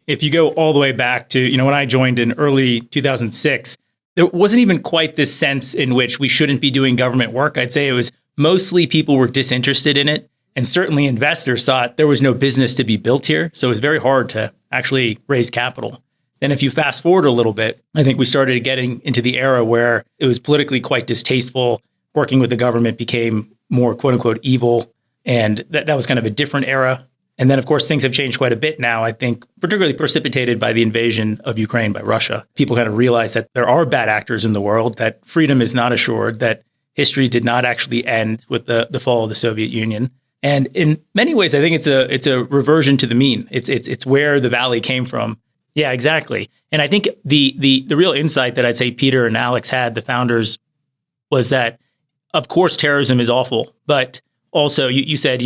If you go all the way back to, when I joined in early 2006, there wasn't even quite this sense in which we shouldn't be doing government work. I'd say it was mostly people were disinterested in it. And certainly investors thought there was no business to be built here. So it was very hard to actually raise capital. Then if you fast forward a little bit, I think we started getting into the era where it was politically quite distasteful. Working with the government became more quote unquote evil. And that was kind of a different era. And then, of course, things have changed quite a bit now, I think, particularly precipitated by the invasion of Ukraine by Russia. People kind of realize that there are bad actors in the world, that freedom is not assured, that history did not actually end with the fall of the Soviet Union. And in many ways, I think it's a reversion to the mean. It's where the valley came from. Yeah, exactly. And I think the real insight that I'd say Peter and Alex had, the founders, was that, of course, terrorism is awful, but also you said,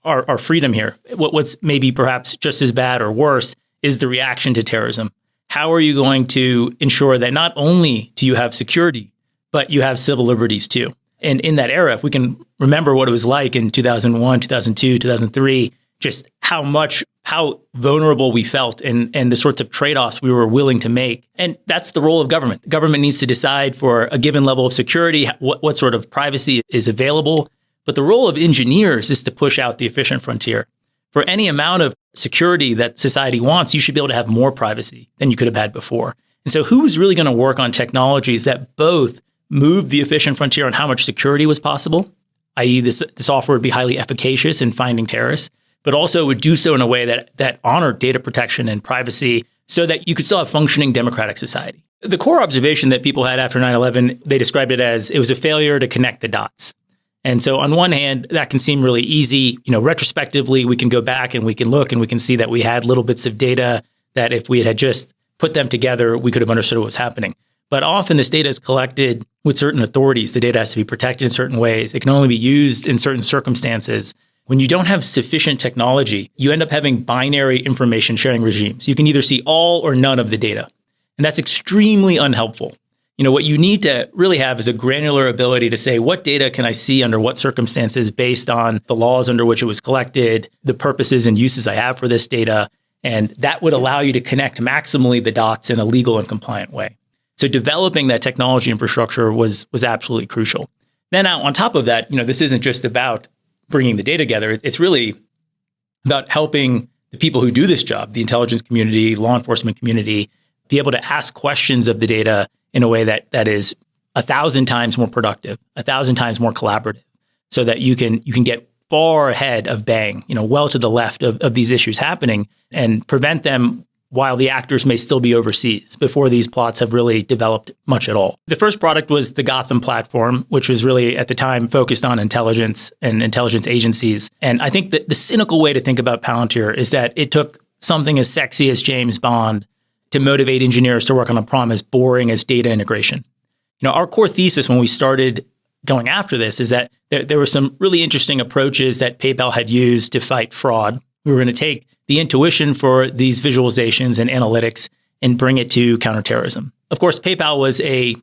our freedom here. What's maybe perhaps just as bad or worse is the reaction to terrorism. How are you going to ensure that not only do you have security, but you have civil liberties too? And in that era, if we can remember what it was like in 2001, 2002, 2003, just how vulnerable we felt and the sorts of trade-offs we were willing to make. And that's the role of government. Government needs to decide for a given level of security, what sort of privacy is available. But the role of engineers is to push out the efficient frontier. For any amount of security that society wants, you should be able to have more privacy than you could have had before. And so who's really going to work on technologies that both move the efficient frontier on how much security was possible, i.e. this software would be highly efficacious in finding terrorists, but also would do so in a way that honored data protection and privacy so that you could still have functioning democratic society. The core observation that people had after 9/11, they described it as it was a failure to connect the dots. And so on one hand, that can seem really easy. Retrospectively, we can go back and we can look and we can see that we had little bits of data that if we had just put them together, we could have understood what was happening. But often this data is collected with certain authorities. The data has to be protected in certain ways. It can only be used in certain circumstances. When you don't have sufficient technology, you end up having binary information sharing regimes. You can either see all or none of the data. And that's extremely unhelpful. What you need to really have is a granular ability to say, what data can I see under what circumstances based on the laws under which it was collected, the purposes and uses I have for this data. And that would allow you to connect maximally the dots in a legal and compliant way. So developing that technology infrastructure was absolutely crucial. Then on top of that, this isn't just about bringing the data together. It's really about helping the people who do this job, the intelligence community, law enforcement community, be able to ask questions of the data in a way that is 1,000 times more productive, 1,000 times more collaborative, so that you can get far ahead of bang, well to the left of these issues happening and prevent them while the actors may still be overseas before these plots have really developed much at all. The first product was the Gotham platform, which was really at the time focused on intelligence and intelligence agencies. And I think that the cynical way to think about Palantir is that it took something as sexy as James Bond to motivate engineers to work on a problem as boring as data integration. Our core thesis when we started going after this is that there were some really interesting approaches that PayPal had used to fight fraud. We were going to take the intuition for these visualizations and analytics and bring it to counterterrorism. Of course, PayPal was a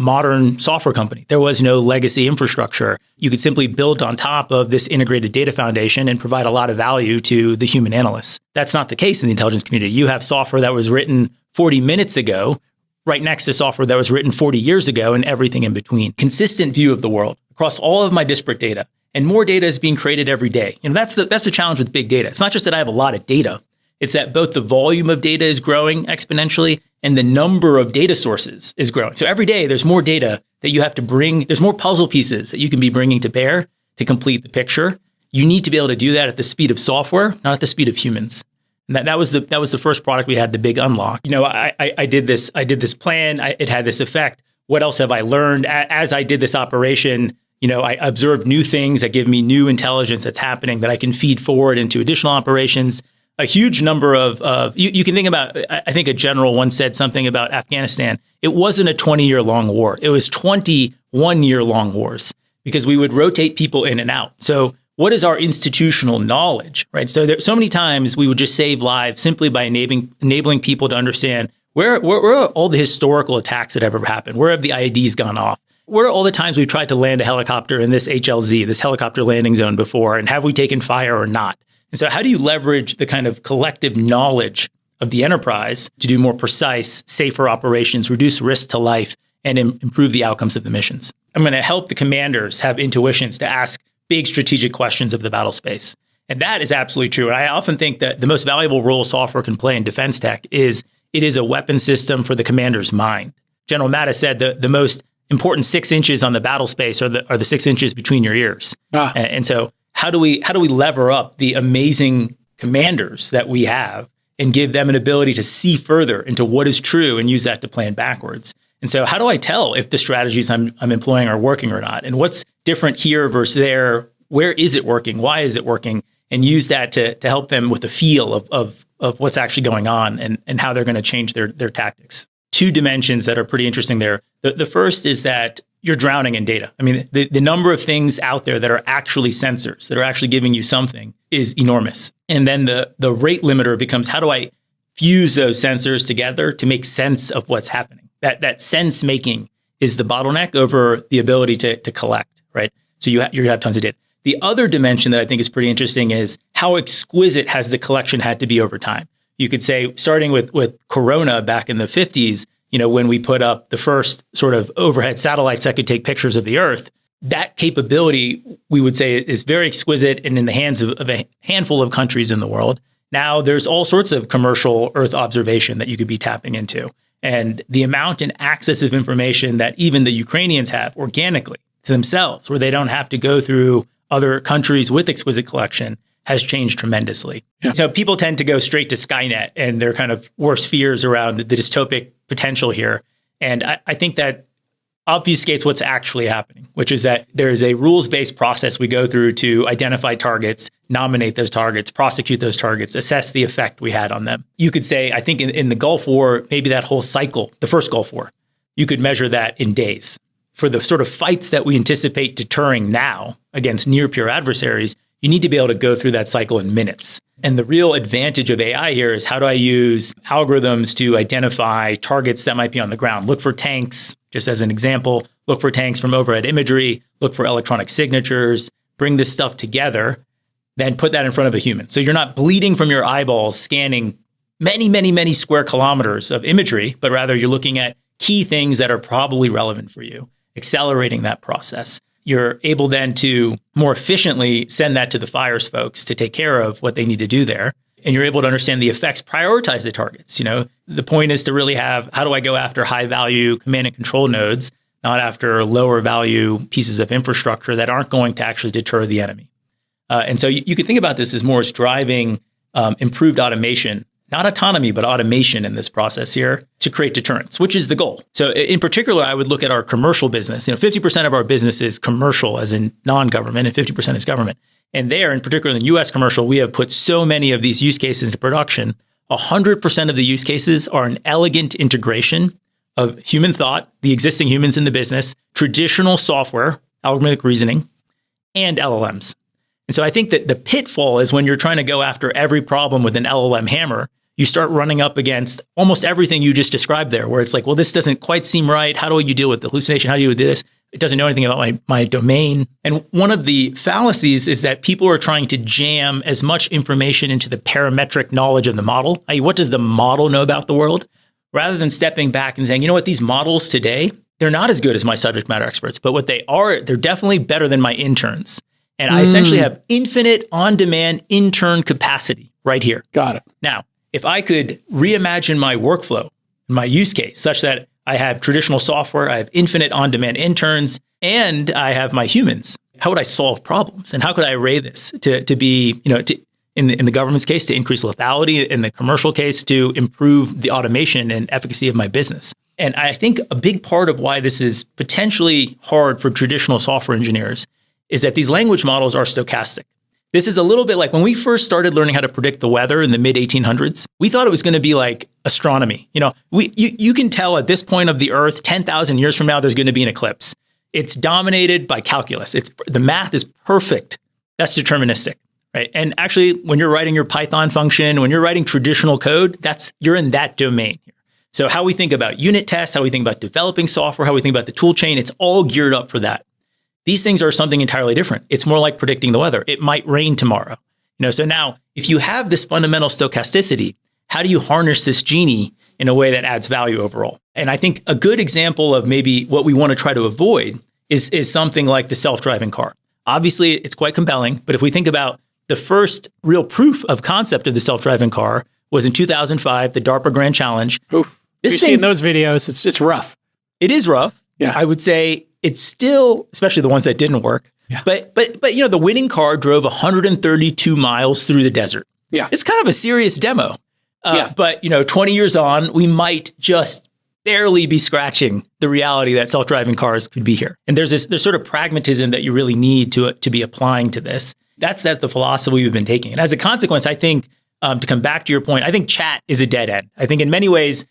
modern software company. There was no legacy infrastructure. You could simply build on top of this integrated data foundation and provide a lot of value to the human analysts. That's not the case in the intelligence community. You have software that was written 40 minutes ago, right next to software that was written 40 years ago, and everything in between. Consistent view of the world across all of my disparate data. And more data is being created every day. That's the challenge with big data. It's not just that I have a lot of data. It's that both the volume of data is growing exponentially and the number of data sources is growing. So every day there's more data that you have to bring. There's more puzzle pieces that you can be bringing to bear to complete the picture. You need to be able to do that at the speed of software, not at the speed of humans. And that was the first product we had, the big unlock. I did this plan. It had this effect. What else have I learned as I did this operation? I observed new things that give me new intelligence that's happening that I can feed forward into additional operations. A huge number of you can think about, I think a general once said something about Afghanistan. It wasn't a 20-year long war. It was 21-year long wars because we would rotate people in and out. So what is our institutional knowledge, right? So so many times we would just save lives simply by enabling people to understand where are all the historical attacks that ever happened? Where have the IEDs gone off? Where are all the times we've tried to land a helicopter in this HLZ, this helicopter landing zone before, and have we taken fire or not? And so how do you leverage the kind of collective knowledge of the enterprise to do more precise, safer operations, reduce risk to life, and improve the outcomes of the missions. I'm going to help the commanders have intuitions to ask big strategic questions of the battle space. And that is absolutely true. And I often think that the most valuable role software can play in defense tech is it is a weapon system for the commander's mind. General Mattis said the most important 6 inches on the battle space are the 6 inches between your ears. And so how do we lever up the amazing commanders that we have and give them an ability to see further into what is true and use that to plan backwards? And so how do I tell if the strategies I'm employing are working or not? And what's different here versus there? Where is it working? Why is it working? And use that to help them with the feel of what's actually going on and how they're going to change their tactics. 2 dimensions that are pretty interesting there. The first is that you're drowning in data. I mean, the number of things out there that are actually sensors, that are actually giving you something is enormous. And then the rate limiter becomes, how do I fuse those sensors together to make sense of what's happening? That sense making is the bottleneck over the ability to collect, right? So you have tons of data. The other dimension that I think is pretty interesting is how exquisite has the collection had to be over time. You could say, starting with Corona back in the 50s, when we put up the first sort of overhead satellites that could take pictures of the Earth, that capability, we would say, is very exquisite and in the hands of a handful of countries in the world. Now there's all sorts of commercial Earth observation that you could be tapping into. And the amount and access of information that even the Ukrainians have organically to themselves, where they don't have to go through other countries with exquisite collection, has changed tremendously. Yeah. So people tend to go straight to Skynet and their kind of worst fears around the dystopic potential here. And I think that obfuscates what's actually happening, which is that there is a rules-based process we go through to identify targets, nominate those targets, prosecute those targets, assess the effect we had on them. You could say, I think in the Gulf War, maybe that whole cycle, the first Gulf War, you could measure that in days. For the sort of fights that we anticipate deterring now against near-peer adversaries, you need to be able to go through that cycle in minutes. And the real advantage of AI here is, how do I use algorithms to identify targets that might be on the ground? Look for tanks, just as an example. Look for tanks from overhead imagery. Look for electronic signatures. Bring this stuff together, then put that in front of a human. So you're not bleeding from your eyeballs scanning many, many, many square kilometers of imagery, but rather you're looking at key things that are probably relevant for you, accelerating that process. You're able then to more efficiently send that to the fires folks to take care of what they need to do there. And you're able to understand the effects, prioritize the targets. The point is to really have, how do I go after high value command and control nodes, not after lower value pieces of infrastructure that aren't going to actually deter the enemy. And so you could think about this as more as driving improved automation, not autonomy, but automation in this process here to create deterrence, which is the goal. So in particular, I would look at our commercial business. 50% of our business is commercial, as in non-government, and 50% is government. And there, in particular in the US commercial, we have put so many of these use cases into production. 100% of the use cases are an elegant integration of human thought, the existing humans in the business, traditional software, algorithmic reasoning, and LLMs. And so I think that the pitfall is when you're trying to go after every problem with an LLM hammer, you start running up against almost everything you just described there, where it's like, well, this doesn't quite seem right. How do you deal with the hallucination? How do you do this? It doesn't know anything about my domain. And one of the fallacies is that people are trying to jam as much information into the parametric knowledge of the model, i.e., what does the model know about the world? Rather than stepping back and saying, you know what, these models today, they're not as good as my subject matter experts, but what they are, they're definitely better than my interns. And I essentially have infinite on-demand intern capacity right here. Got it. Now, if I could reimagine my workflow, my use case, such that I have traditional software, I have infinite on-demand interns, and I have my humans, how would I solve problems? And how could I array this to be, in the government's case, to increase lethality, in the commercial case, to improve the automation and efficacy of my business? And I think a big part of why this is potentially hard for traditional software engineers is that these language models are stochastic. This is a little bit like when we first started learning how to predict the weather in the mid 1800s. We thought it was going to be like astronomy. You can tell at this point of the Earth, 10,000 years from now, there's going to be an eclipse. It's dominated by calculus. The math is perfect. That's deterministic, right? And actually, when you're writing your Python function, when you're writing traditional code, you're in that domain here. So how we think about unit tests, how we think about developing software, how we think about the tool chain, it's all geared up for that. These things are something entirely different. It's more like predicting the weather. It might rain tomorrow. So now, if you have this fundamental stochasticity, how do you harness this genie in a way that adds value overall? And I think a good example of maybe what we want to try to avoid is something like the self-driving car. Obviously, it's quite compelling, but if we think about the first real proof of concept of the self-driving car was in 2005, the DARPA Grand Challenge. Oof. You've seen those videos. It's rough. It is rough. Yeah. I would say it's still, especially the ones that didn't work. Yeah. But the winning car drove 132 miles through the desert. Yeah. It's kind of a serious demo. Yeah. But 20 years on, we might just barely be scratching the reality that self-driving cars could be here. And there's sort of pragmatism that you really need to be applying to this. That's the philosophy we've been taking. And as a consequence, I think, to come back to your point, I think chat is a dead end. I think in many ways,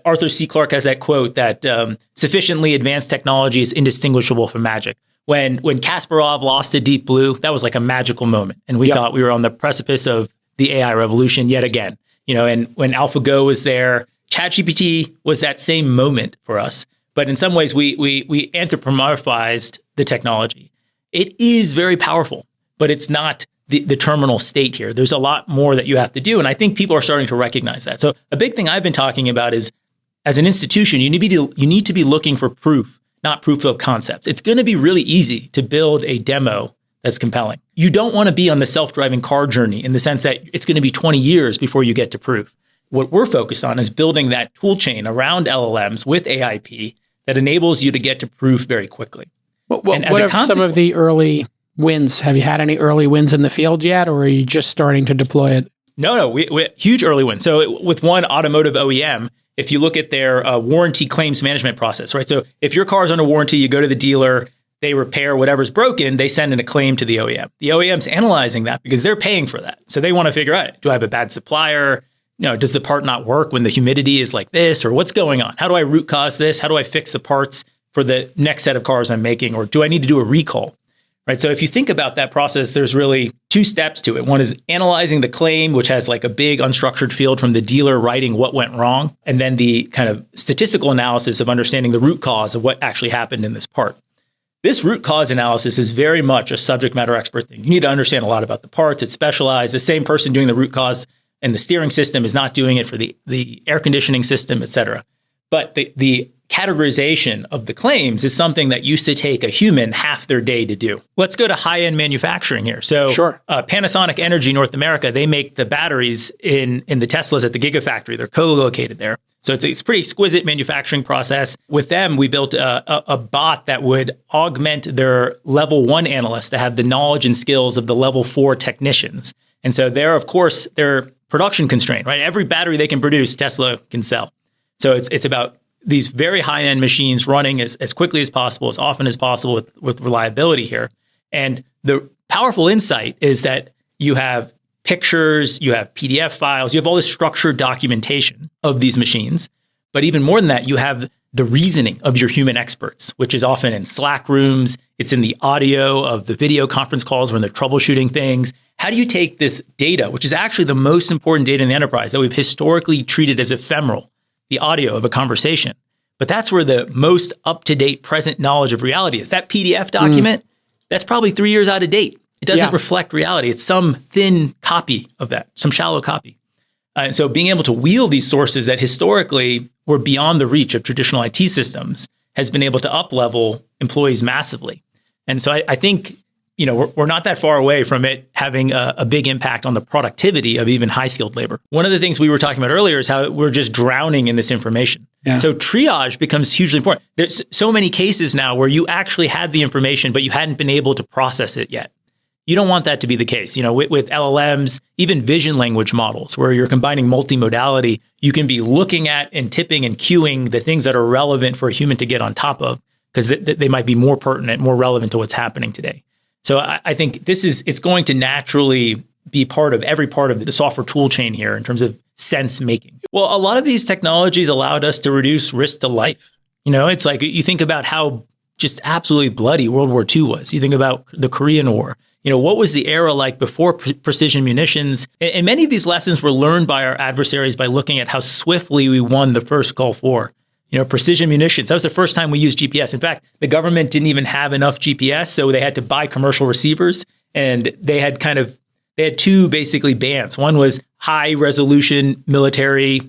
Arthur C. Clarke has that quote that sufficiently advanced technology is indistinguishable from magic. When Kasparov lost to Deep Blue, that was like a magical moment. And we thought we were on the precipice of the AI revolution yet again. And when AlphaGo was there, ChatGPT was that same moment for us. But in some ways, we anthropomorphized the technology. It is very powerful, but it's not the terminal state here. There's a lot more that you have to do. And I think people are starting to recognize that. So a big thing I've been talking about is, as an institution, you need to be looking for proof, not proof of concepts. It's going to be really easy to build a demo that's compelling. You don't want to be on the self-driving car journey in the sense that it's going to be 20 years before you get to proof. What we're focused on is building that tool chain around LLMs with AIP that enables you to get to proof very quickly. What are some of the early wins? Have you had any early wins in the field yet, or are you just starting to deploy it? No, we huge early wins. So with one automotive OEM, if you look at their warranty claims management process, right? So if your car is under warranty, you go to the dealer, they repair whatever's broken, they send in a claim to the OEM. The OEM's analyzing that because they're paying for that. So they want to figure out, do I have a bad supplier? Does the part not work when the humidity is like this, or what's going on? How do I root cause this? How do I fix the parts for the next set of cars I'm making? Or do I need to do a recall? Right. So if you think about that process, there's really two steps to it. One is analyzing the claim, which has like a big unstructured field from the dealer writing what went wrong. And then the kind of statistical analysis of understanding the root cause of what actually happened in this part. This root cause analysis is very much a subject matter expert thing. You need to understand a lot about the parts. It's specialized. The same person doing the root cause and the steering system is not doing it for the air conditioning system, et cetera. But the categorization of the claims is something that used to take a human half their day to do. Let's go to high-end manufacturing here. So sure. Panasonic Energy North America, they make the batteries in the Teslas at the Gigafactory. They're co-located there. So it's a pretty exquisite manufacturing process. With them, we built a bot that would augment their level 1 analysts to have the knowledge and skills of the level 4 technicians. And so they're production constrained, right? Every battery they can produce, Tesla can sell. So it's about these very high-end machines running as quickly as possible, as often as possible with reliability here. And the powerful insight is that you have pictures, you have PDF files, you have all this structured documentation of these machines. But even more than that, you have the reasoning of your human experts, which is often in Slack rooms. It's in the audio of the video conference calls when they're troubleshooting things. How do you take this data, which is actually the most important data in the enterprise that we've historically treated as ephemeral, the audio of a conversation? But that's where the most up-to-date present knowledge of reality is. That PDF document, that's probably 3 years out of date. It doesn't reflect reality. It's some thin copy of that, some shallow copy. And so being able to wield these sources that historically were beyond the reach of traditional IT systems has been able to up-level employees massively. And so I think, we're not that far away from it having a big impact on the productivity of even high-skilled labor. One of the things we were talking about earlier is how we're just drowning in this information. Yeah. So triage becomes hugely important. There's so many cases now where you actually had the information, but you hadn't been able to process it yet. You don't want that to be the case. With LLMs, even vision language models, where you're combining multimodality, you can be looking at and tipping and queuing the things that are relevant for a human to get on top of, because they might be more pertinent, more relevant to what's happening today. So I think it's going to naturally be part of every part of the software tool chain here in terms of sense making. Well, a lot of these technologies allowed us to reduce risk to life. It's like you think about how just absolutely bloody World War II was. You think about the Korean War. What was the era like before precision munitions? And many of these lessons were learned by our adversaries by looking at how swiftly we won the first Gulf War. Precision munitions. That was the first time we used GPS. In fact, the government didn't even have enough GPS, so they had to buy commercial receivers. And they had two basically bands. One was high resolution military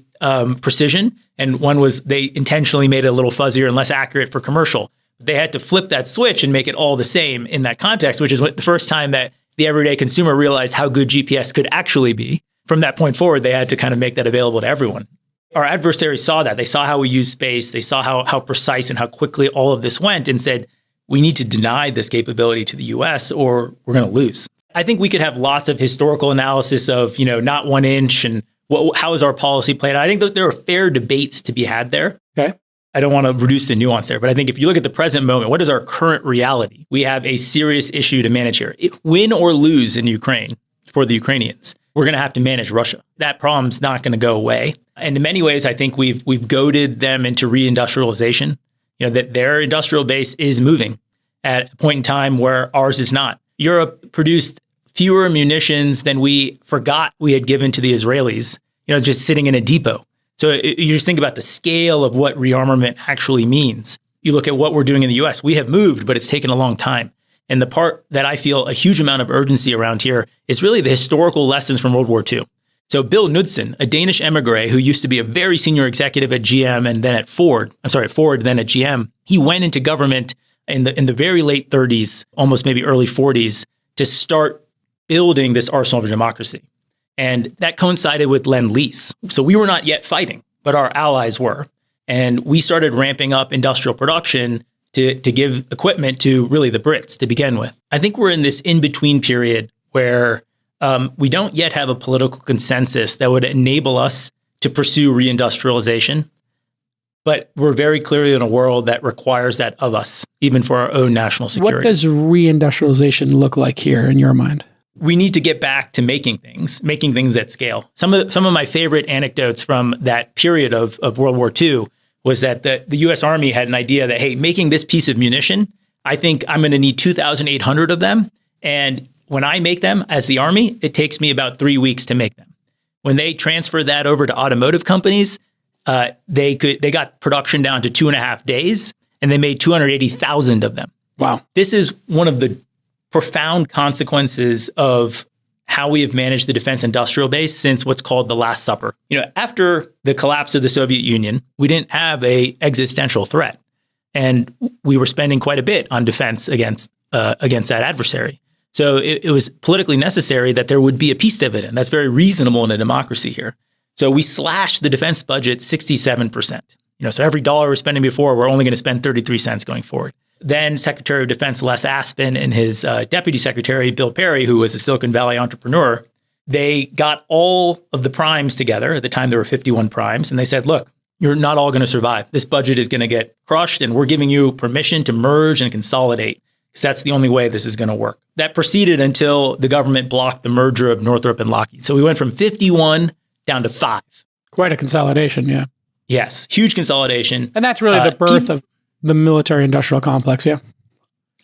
precision, and one was they intentionally made it a little fuzzier and less accurate for commercial. They had to flip that switch and make it all the same in that context, which is the first time that the everyday consumer realized how good GPS could actually be. From that point forward, they had to kind of make that available to everyone. Our adversaries saw that. They saw how we use space. They saw how precise and how quickly all of this went and said, we need to deny this capability to the US or we're going to lose. I think we could have lots of historical analysis of, not 1 inch and how is our policy played out. I think that there are fair debates to be had there. Okay. I don't want to reduce the nuance there, but I think if you look at the present moment, what is our current reality? We have a serious issue to manage here. Win or lose in Ukraine for the Ukrainians, we're going to have to manage Russia. That problem's not going to go away. And in many ways, I think we've goaded them into reindustrialization, that their industrial base is moving at a point in time where ours is not. Europe produced fewer munitions than we forgot we had given to the Israelis, just sitting in a depot. So you just think about the scale of what rearmament actually means. You look at what we're doing in the US, we have moved, but it's taken a long time. And the part that I feel a huge amount of urgency around here is really the historical lessons from World War II. So Bill Knudsen, a Danish emigre who used to be a very senior executive at GM and then at Ford, then at GM, he went into government in the very late 30s, almost maybe early 40s, to start building this arsenal of democracy. And that coincided with Lend-Lease. So we were not yet fighting, but our allies were. And we started ramping up industrial production to give equipment to really the Brits to begin with. I think we're in this in-between period where we don't yet have a political consensus that would enable us to pursue reindustrialization. But we're very clearly in a world that requires that of us, even for our own national security. What does reindustrialization look like here in your mind? We need to get back to making things at scale. Some of my favorite anecdotes from that period of World War II was that the U.S. Army had an idea that, hey, making this piece of munition, I think I'm going to need 2,800 of them. And when I make them as the Army, it takes me about 3 weeks to make them. When they transferred that over to automotive companies, they got production down to 2.5 days, and they made 280,000 of them. Wow. This is one of the profound consequences of how we have managed the defense industrial base since what's called the Last Supper. After the collapse of the Soviet Union, we didn't have an existential threat, and we were spending quite a bit on defense against that adversary. So it was politically necessary that there would be a peace dividend. That's very reasonable in a democracy here. So we slashed the defense budget 67%. So every dollar we're spending before, we're only going to spend 33 cents going forward. Then Secretary of Defense Les Aspin and his Deputy Secretary Bill Perry, who was a Silicon Valley entrepreneur, they got all of the primes together. At the time, there were 51 primes. And they said, look, you're not all going to survive. This budget is going to get crushed, and we're giving you permission to merge and consolidate, because that's the only way this is going to work. That proceeded until the government blocked the merger of Northrop and Lockheed. So we went from 51 down to 5. Quite a consolidation, yeah. Yes, huge consolidation. And that's really the birth of the military-industrial complex, yeah?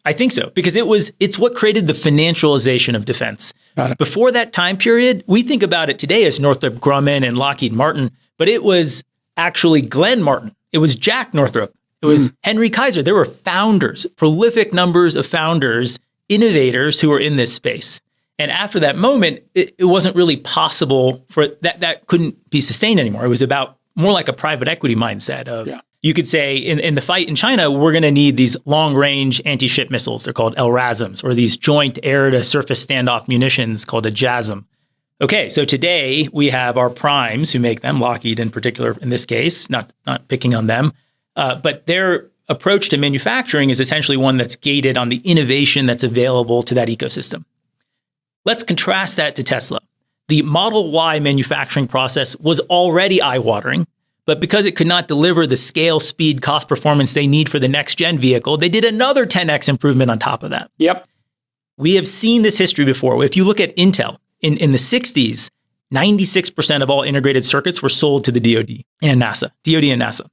I think so, because it's what created the financialization of defense. Got it. Before that time period, we think about it today as Northrop Grumman and Lockheed Martin, but it was actually Glenn Martin. It was Jack Northrop. It was Henry Kaiser. There were founders, prolific numbers of founders, innovators who were in this space. And after that moment, it wasn't really possible for that couldn't be sustained anymore. It was about more like a private equity mindset of, you could say in the fight in China, we're going to need these long-range anti-ship missiles. They're called LRASMs, or these joint air-to-surface standoff munitions called a JASM. Okay, so today we have our primes who make them, Lockheed in particular in this case, not picking on them, but their approach to manufacturing is essentially one that's gated on the innovation that's available to that ecosystem. Let's contrast that to Tesla. The Model Y manufacturing process was already eye-watering, but because it could not deliver the scale, speed, cost, performance they need for the next-gen vehicle, they did another 10x improvement on top of that. Yep. We have seen this history before. If you look at Intel, in the 60s, 96% of all integrated circuits were sold to the DoD and NASA.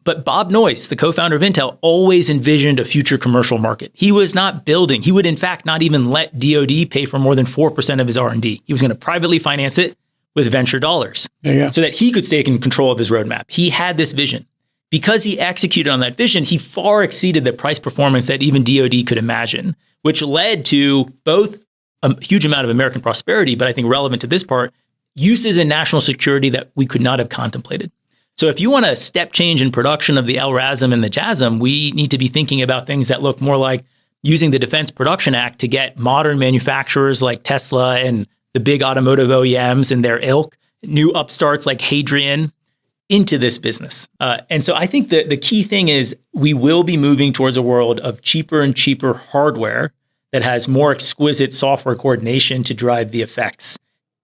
But Bob Noyce, the co-founder of Intel, always envisioned a future commercial market. He was not building. He would, in fact, not even let DoD pay for more than 4% of his R&D. He was going to privately finance it with venture dollars so that he could stay in control of his roadmap. He had this vision. Because he executed on that vision, he far exceeded the price performance that even DoD could imagine, which led to both a huge amount of American prosperity, but I think relevant to this part, uses in national security that we could not have contemplated. So if you want a step change in production of the LRASM and the JASM, we need to be thinking about things that look more like using the Defense Production Act to get modern manufacturers like Tesla and the big automotive OEMs and their ilk, new upstarts like Hadrian, into this business. And so I think that the key thing is we will be moving towards a world of cheaper and cheaper hardware that has more exquisite software coordination to drive the effects.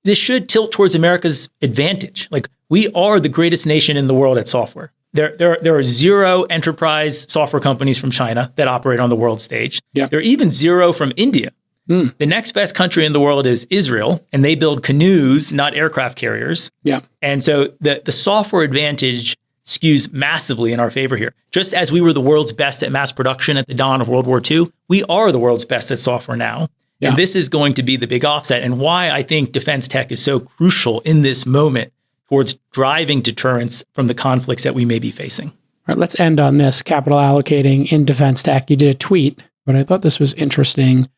This should tilt towards America's advantage. Like, we are the greatest nation in the world at software. There are 0 enterprise software companies from China that operate on the world stage. Yeah. There are even 0 from India. The next best country in the world is Israel, and they build canoes, not aircraft carriers. Yeah. And so the software advantage skews massively in our favor here. Just as we were the world's best at mass production at the dawn of World War II, we are the world's best at software now. Yeah. And this is going to be the big offset, and why I think defense tech is so crucial in this moment towards driving deterrence from the conflicts that we may be facing. All right, let's end on this, capital allocating in defense tech. You did a tweet, but I thought this was interesting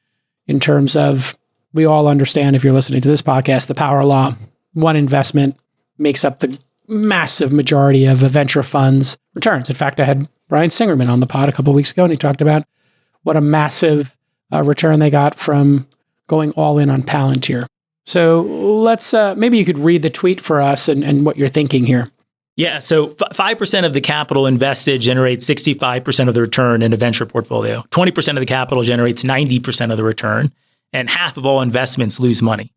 in terms of, we all understand, if you're listening to this podcast, the power law. One investment makes up the massive majority of a venture fund's returns. In fact, I had Brian Singerman on the pod a couple of weeks ago, and he talked about what a massive return they got from going all in on Palantir. So let's, maybe you could read the tweet for us and what you're thinking here. Yeah, so 5% of the capital invested generates 65% of the return in a venture portfolio. 20% of the capital generates 90% of the return, and half of all investments lose money.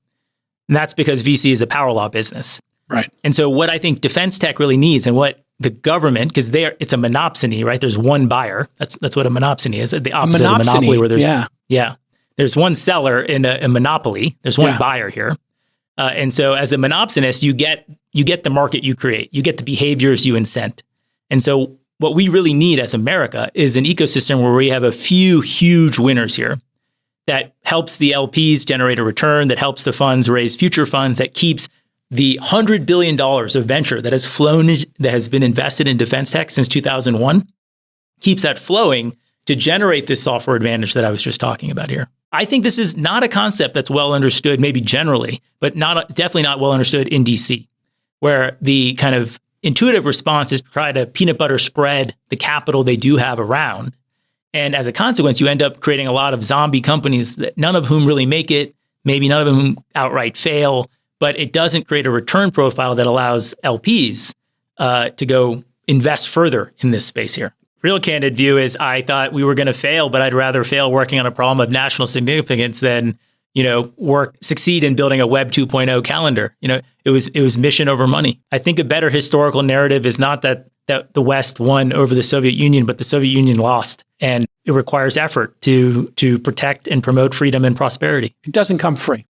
And that's because VC is a power law business. Right. And so what I think defense tech really needs, and what the government, because it's a monopsony, right? There's one buyer. That's what a monopsony is. The opposite of a monopoly, where there's there's one seller in a monopoly. There's one buyer here. And so as a monopsonist, you get the market you create. You get the behaviors you incent. And so what we really need as America is an ecosystem where we have a few huge winners here that helps the LPs generate a return, that helps the funds raise future funds, that keeps the $100 billion of venture that has been invested in defense tech since 2001, keeps that flowing to generate this software advantage that I was just talking about here. I think this is not a concept that's well understood, maybe generally, but definitely not well understood in DC, where the kind of intuitive response is to try to peanut butter spread the capital they do have around. And as a consequence, you end up creating a lot of zombie companies, that none of whom really make it, maybe none of them outright fail, but it doesn't create a return profile that allows LPs to go invest further in this space here. Real candid view is I thought we were going to fail, but I'd rather fail working on a problem of national significance than, succeed in building a Web 2.0 calendar. It was mission over money. I think a better historical narrative is not that the West won over the Soviet Union, but the Soviet Union lost. And it requires effort to protect and promote freedom and prosperity. It doesn't come free.